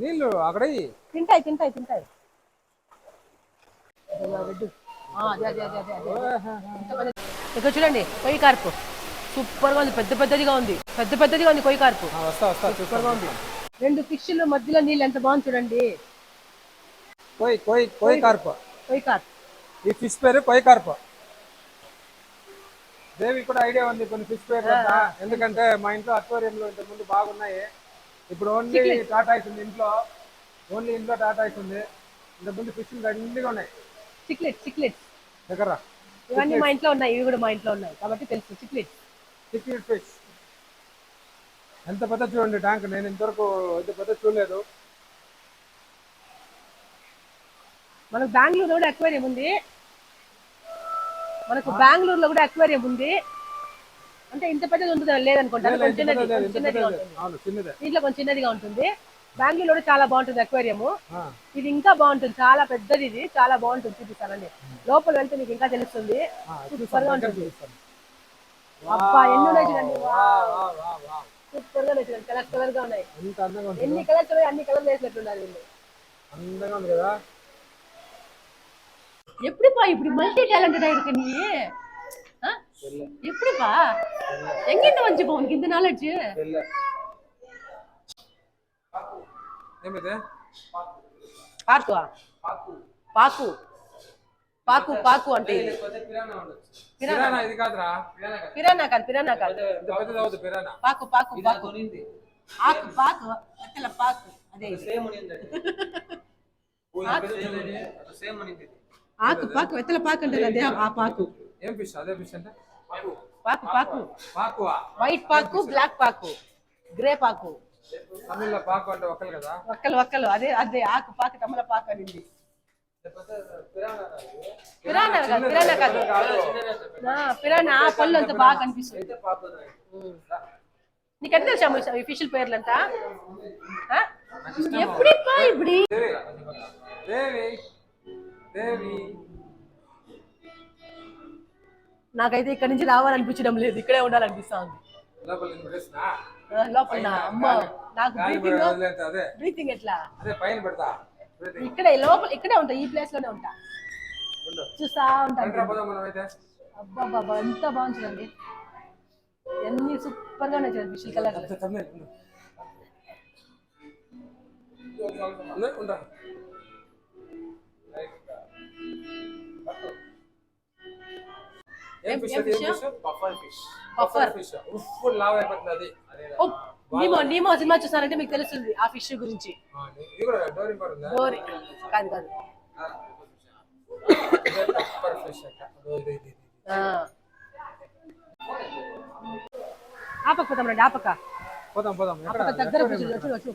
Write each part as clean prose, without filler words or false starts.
నీళ్ళు అక్కడ తింటాయి తింటాయి తింటాయి. ఇక్కడ చూడండి కొయ్యి కార్పు సూపర్ గా ఉంది, పెద్ద పెద్దదిగా ఉంది, పెద్ద పెద్దదిగా ఉంది కొయ్యి కార్పు. వస్తా వస్తా సూపర్ గా ఉంది. రెండు ఫిష్లు మధ్యలో నీళ్ళు ఎంత బాగుంది చూడండి. కొయ్ కొయ్ కొయ్ కార్పు. కొయ్యి కార్పు. ఈ ఫిష్ పేరు కొయ్ కార్పు. దేవి కూడా ఐడియా ఉంది కొన్ని ఫిష్ పేర్లు అంతా, ఎందుకంటే మా ఇంట్లో అక్వేరియంలో ఇంతకు ముందు బాగున్నాయి. ఇప్పుడు ఓన్లీ టాటాయిస్ ఉంది ఇంట్లో, ఓన్లీ ఇంట్లో టాటాయిస్ ఉంది. ఇంతకు ముందు ఫిష్ దండిగా ఉన్నాయి. చిక్లెట్ చిక్లెట్ దగ్గర ఇవన్నీ మా ఇంట్లో ఉన్నాయి, ఇవి కూడా మా ఇంట్లో ఉన్నాయి కాబట్టి తెలుసు. చిక్లెట్ చిక్లెట్ ఫిష్ ఎంత పెద్ద చూడండి ట్యాంక్, నేను ఇంతవరకు ఇంత పెద్ద చూడలేదు. మనకు బెంగళూరులో కూడా అక్వేరియం ఉంది, మనకు బెంగళూరులో కూడా అక్వేరియం ఉంది. అంటే ఇంత పెద్దది ఉంటుంది లేదనుకుంటాను, కొంచెం చిన్నదిగా ఉంటుంది. దీంట్లో కొంచెం చిన్నదిగా ఉంటుంది. బెంగళూరులో కూడా చాలా బాగుంటుంది అక్వేరియము. ఇది ఇంకా బాగుంటుంది, చాలా పెద్దది, ఇది చాలా బాగుంటుంది. చూపిస్తానండి, లోపల వెళ్తే మీకు ఇంకా తెలుస్తుంది. సూపర్ గా ఉంటుంది. అబ్బా ఎన్ని ఉన్నాయి చూడండి, సూపర్ గా చూడండి, కలర్ కలర్ గా ఉన్నాయి. ఎన్ని కలర్స్ ఉన్నాయి, అన్ని కలర్లు వేసినట్టున్నారు వీళ్ళు. எப்படிப்பா இப்படி மல்டி டேலண்டடா இருக்க நீ? எப்படிப்பா எங்கிருந்து வந்துப்பா உனக்கு இந்த நாலேஜ்? పాకు పాకు పాకు పాకు అంటే పిరానా. ఇది కాదురా, పిరానా కాదు, పిరానా కాదు, పాకు పాకు పాకు ఆకు పాకు అట్లా పాకు. అదే ఆకు పాకు వెత్తల పాకు అంటే అదే ఆ పాకు. ఏం ఫిష్ అదే ఫిష్ అంటే పాకు పాకు వైట్ పాకు, బ్లాక్ పాకు, గ్రే పాకు. తమిళ్లో పాకు అంటే ఒక్కలు కదా, ఒక్కలు ఒక్కలు. అదే అదే ఆకు పాకు, తమిళ పాకు అనింది. పిరానా కాదు, పిరానా కాదు, పిరానా పళ్ళు అంతా బాగా కనిపిస్తుంది. నీకు ఎంత తెలుసా ఈ ఫిష్ పేర్లంతా? ఎప్పుడిప్పా ఇప్పుడు నాకైతే ఇక్కడ నుంచి రావాలనిపించడం లేదు, ఇక్కడే ఉండాలనిపిస్తా ఉంది. లోపల అమ్మ నాకు బ్రీతింగ్ ఎట్లా, ఇక్కడే లోపల ఇక్కడే ఉంటా, ఈ ప్లేస్ లోనే ఉంటా, చూస్తా ఉంటాను. అబ్బా బాబా ఎంత బాగుంటుందండి, ఎన్ని సూపర్ గా ఉన్నాయి ఫిష్ కలర్. నీమో సినిమా చూసారంటే మీకు తెలుస్తుంది ఆ ఫిష్ గురించి. కాదు కాదు, ఆపక పోతాం రండి, ఆపక దగ్గర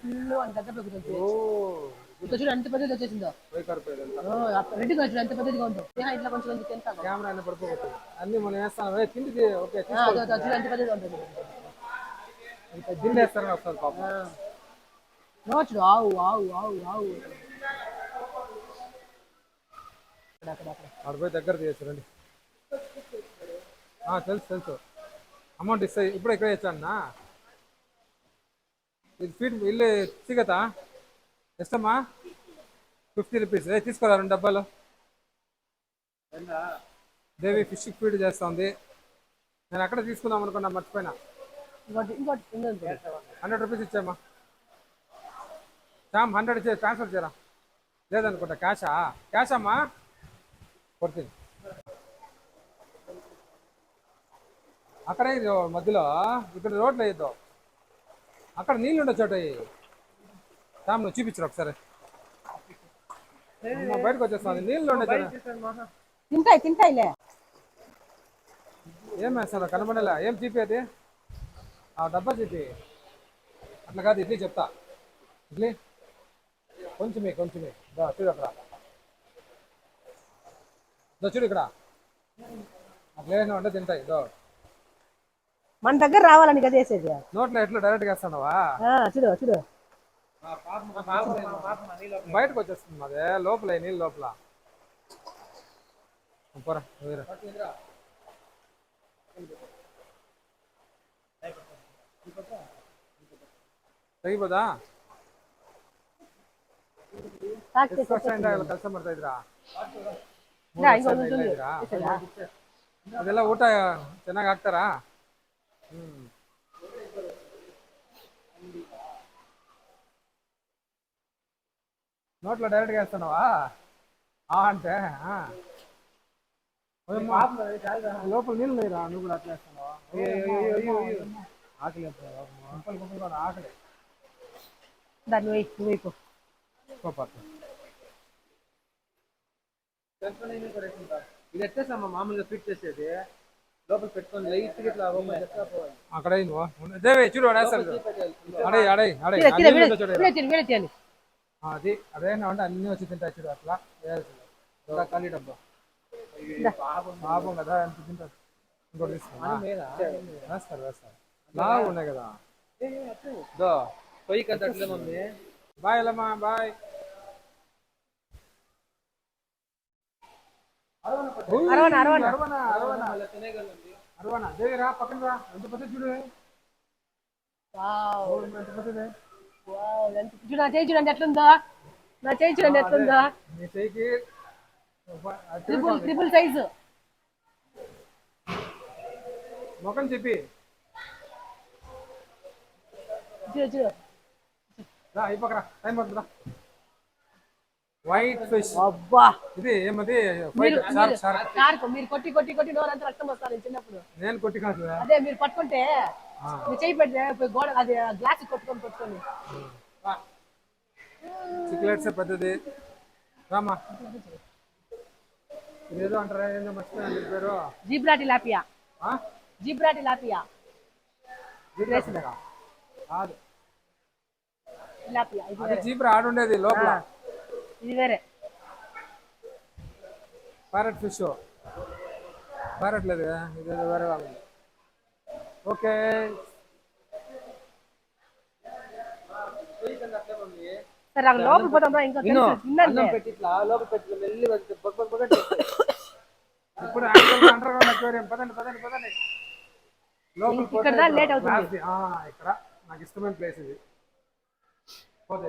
ఫుల్ అని దగ్గర చూడు ఎంత పెద్దది వచ్చేసిందో. రెడ్డి చూడు ఎంత పెద్దదిగా ఉందో, ఇట్లా కొంచెం అన్ని మనం వేస్తాం చూడు ఎంత పెద్దదిగా ఉంటుంది. చూడు ఆవు ఆవు ఆవు ఆవు పోయి దగ్గర తీయచ్చురండి. తెలుసు తెలుసు, అమౌంట్ ఇస్తాయి ఇప్పుడు ఇక్కడ ఇచ్చాను. ఇది ఫీడ్ ఇల్లు సిగతా ఎస్తమ్మా 50 రూపీస్ తీసుకోరా 2 డబ్బాలు. దేవి ఫిష్ ఫీడ్ చేస్తుంది, నేను అక్కడ తీసుకుందాం అనుకున్నా మర్చిపోయినా. 100 రూపీస్ ఇచ్చామ్మా. శామ్ 100 ఇచ్చే, ట్రాన్స్ఫర్ చేయరా. లేదనుకుంటా క్యాషా, క్యాష్ అమ్మా కొడుతుంది. అక్కడే మధ్యలో ఇక్కడ రోడ్లు వేయద్దు, అక్కడ నీళ్ళు ఉండే చోట శామ్ నువ్వు చూపించరు ఒకసారి. బయటకు వచ్చేస్తుంది, నీళ్ళు ఉండే చోట. తింటాయి తింటాయిలే, ఏం వేస్తాను కనబడలే. ఏం చూపేది ఆ డబ్బా చూపి, అట్లా కాదు ఇడ్లీ చెప్తా. ఇడ్లీ కొంచెమే కొంచెమే చూడు అక్కడ, చూడు ఇక్కడ అట్లా ఉంటే తింటాయి. మన దగ్గర రావాలని కదా వేసేది, నోట్లో ఎట్లా డైరెక్ట్గా వేస్తానవా. చూడు చూడు బయటకు వచ్చేస్తుంది అదే లోపల, నీళ్ళు లోపల. తగ్గిపోదా ಎಷ್ಟು ವರ್ಷದಿಂದ ಕೆಲಸ ಮಾಡ್ತಾ ಇದ್ರಾ? ಅದೆಲ್ಲ ಊಟ ಚೆನ್ನಾಗಿ ಹಾಕ್ತಾರಾ? నోట్లో డైరెక్ట్గా వేస్తున్నావా? అంటే లోపల నీళ్ళు లేరా? నువ్వు కూడా అట్లా వేస్తున్నావా? ఆకలి ఆకలి దాన్ని వైపు ఇది ఎట్టేసమ్మా మామూలుగా ఫిట్ చేసేది లోపల పెట్టుకొని లైట్ గా ఇట్లా అక్కడ చూడు అది అదేనా అంటే అన్ని వచ్చి తింటా చూడు అట్లా ఖాళీ డబ్బా పాపం కదా ఎంత తింటారు. ఇంకోటి వేస్తారు బాగా ఉన్నాయి కదా. పొయ్యి కదా మమ్మీ. బాయ్ అమ్మా బాయ్. అరవనా దేవి రా పక్కన రా. ఎంత పెద్ద చూడు ఎంత పెద్దది. నా చేయి చూడండి ఎట్లుందో. నా చేయి చూడండి ఎట్లుందో. నీ చేయికి ట్రిపుల్ సైజు ముఖం చెప్పి చూడు అయిపోకరా టైం పడుతుందా. White fish. అబ్బా ఇది ఏమది? షార్క్. మీరు కొట్టి కొట్టి కొట్టి నోరంతా రక్తం వస్తారు చిన్నప్పుడు. నేను కొట్టి కాదు. అదే మీరు పట్టుకుంటే మీరు చేయి పెడితే గోడ అది గ్లాస్ పట్టుకొని చిక్లెట్స్ పెద్దది రామా. ఇదేదో అంటారా ఏందో మర్చిపోయాను పేరు. జీబ్రాటి లాపియా. జీబ్రాటి లాపియా కాదు లాపియా. ఇది జీబ్రా ఆడుండేది లోపల. ఇది వేరే ప్యారెట్ ఫిష్. ప్యారెట్ లేదు ఇది వేరే వాళ్ళు. ఓకే సరే అక్కడ లోపల పోతాం. ఇంకా పెట్టి ఇట్లా లోపల పెట్టి వెళ్ళి ఇప్పుడు అండర్ గ్రౌండ్ అక్వేరియం. పదండి పదండి పదండి లోపల. ఇక్కడ లేట్ అవుతుంది. ఇక్కడ నాకు ఇష్టమైన ప్లేస్ ఇది. పోతే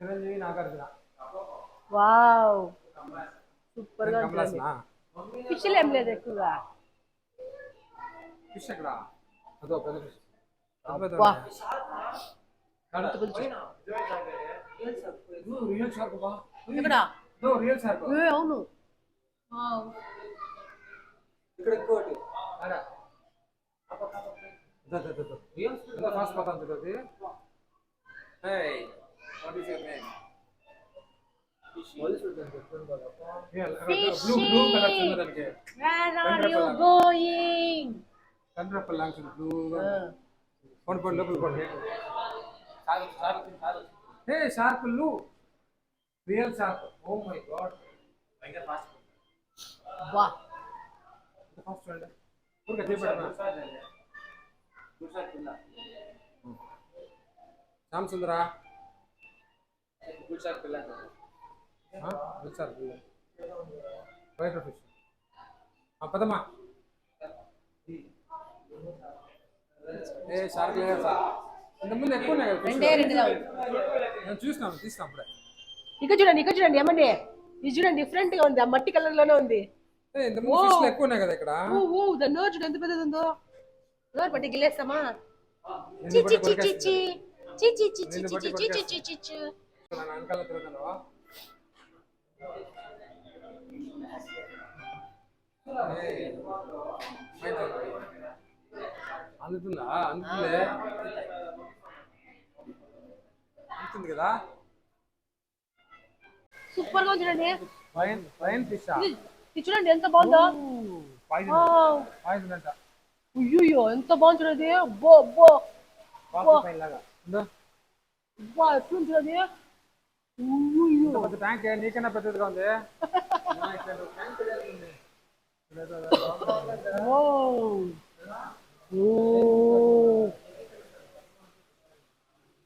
చిరంజీవి నాగార్జున. వావ్ సూపర్ గా ఉంది. ఫిష్ ఏం లేదు ఎక్కువగా. ఫిష్ ఎక్కడ? అదో పెద్ద ఫిష్. అవును ఇక్కడ ఇంకోటి ఫాస్ట్ పోతాను చూడది. What is your name? Blue color చూడడానికి. Where are you going? కండ్రప్పల్ లాంటి బ్లూ కొన్ కొన్ లోపల కొన్. హే షార్క్ లు real shark. Oh my god భయంకర ఫాస్ట్. వా ఫాస్ట్ చూడండి. ఊరికే చేపడనా శ్యామ్ సుందరా. గుడ్ షార్క్ పిల్ల. గుడ్ షార్క్ పిల్ల. White fish. పదమ్మా. ఏ షార్క్ లేదు సార్. ఇంతకుముందు ఎక్కువ ఉన్నాయి కదా. నేను చూసినాను తీస్తాను అప్పుడే. ఇక్కడ చూడండి ఏమండి ఇది చూడండి డిఫరెంట్ గా ఉంది. ఆ మట్టి కలర్ లోనే ఉంది. ఇంతకుముందు ఫిష్లు ఎక్కువ ఉన్నాయి కదా ఇక్కడ. దాని నోరు చూడు ఎంత పెద్దది ఉందో. నోరు పట్టి గిల్లేస్తామా? చి చి చి చి చి చి చి చి చి చి చి చి చి చి. నేను అంకల్ తిరుగుతాను. అందుతుందా? అందుతుంది అందుతుంది కదా. సూపర్ గా చూడండి. Lion fish. ఇది చూడండి ఎంత బాగుందో. పాయిజన్ అంట. అయ్యో ఎంత బాగుంది చూడండి. అబ్బో అబ్బో ఎట్లుంది చూడండి. ట్యాంక్ నీకన్నా పెద్దదిగా ఉంది.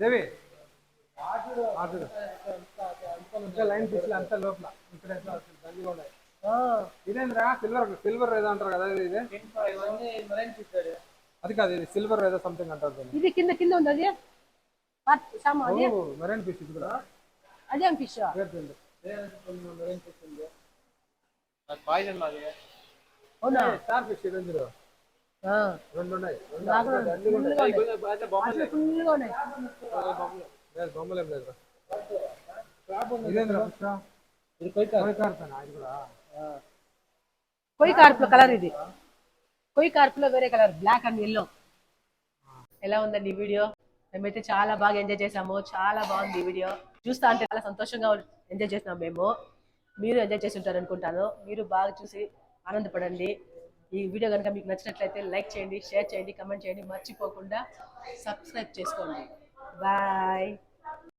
దేవి లైన్ ఫిష్ అంతా లోపల ఇక్కడ దండిగా ఉన్నాయి. ఇదేంద్రా సిల్వర్ ఏదో అంటారు కదా. ఇది అది కాదు, ఇది సిల్వర్ ఏదో సంథింగ్ అంటారు దీన్ని. ఇది కింద కింద ఉంది అది సామా అది ఓ మెరైన్ ఫిష్ ఇది కూడా. అదేం ఫిష్ మెరైన్ ఫిష్ ఉంది. పాయిజన్ లాగే. అవునా స్టార్ ఫిష్ రేంజ్లో ఆ, రెండు ఉన్నాయి. నాకు అన్ని ఉన్నాయి. అసలు ఫుల్గా ఉన్నాయి. లేదు బొమ్మలు ఏం లేదు. ఇదేంద్రా ఫిష్? ఇది కొయ్యకార్పేనా ఇది కూడా? కొయ్యి కార్పులో కలర్ ఇది. కొయ్యి కార్పులో వేరే కలర్, బ్లాక్ అండ్ ఎల్లో. ఎలా ఉందండి ఈ వీడియో? మేమైతే చాలా బాగా ఎంజాయ్ చేసాము. చాలా బాగుంది ఈ వీడియో. చూస్తా అంటే చాలా సంతోషంగా ఎంజాయ్ చేస్తున్నాం మేము. మీరు ఎంజాయ్ చేసి ఉంటారు అనుకుంటాను. మీరు బాగా చూసి ఆనందపడండి. ఈ వీడియో కనుక మీకు నచ్చినట్లయితే లైక్ చేయండి, షేర్ చేయండి, కమెంట్ చేయండి. మర్చిపోకుండా సబ్స్క్రైబ్ చేసుకోండి. బాయ్.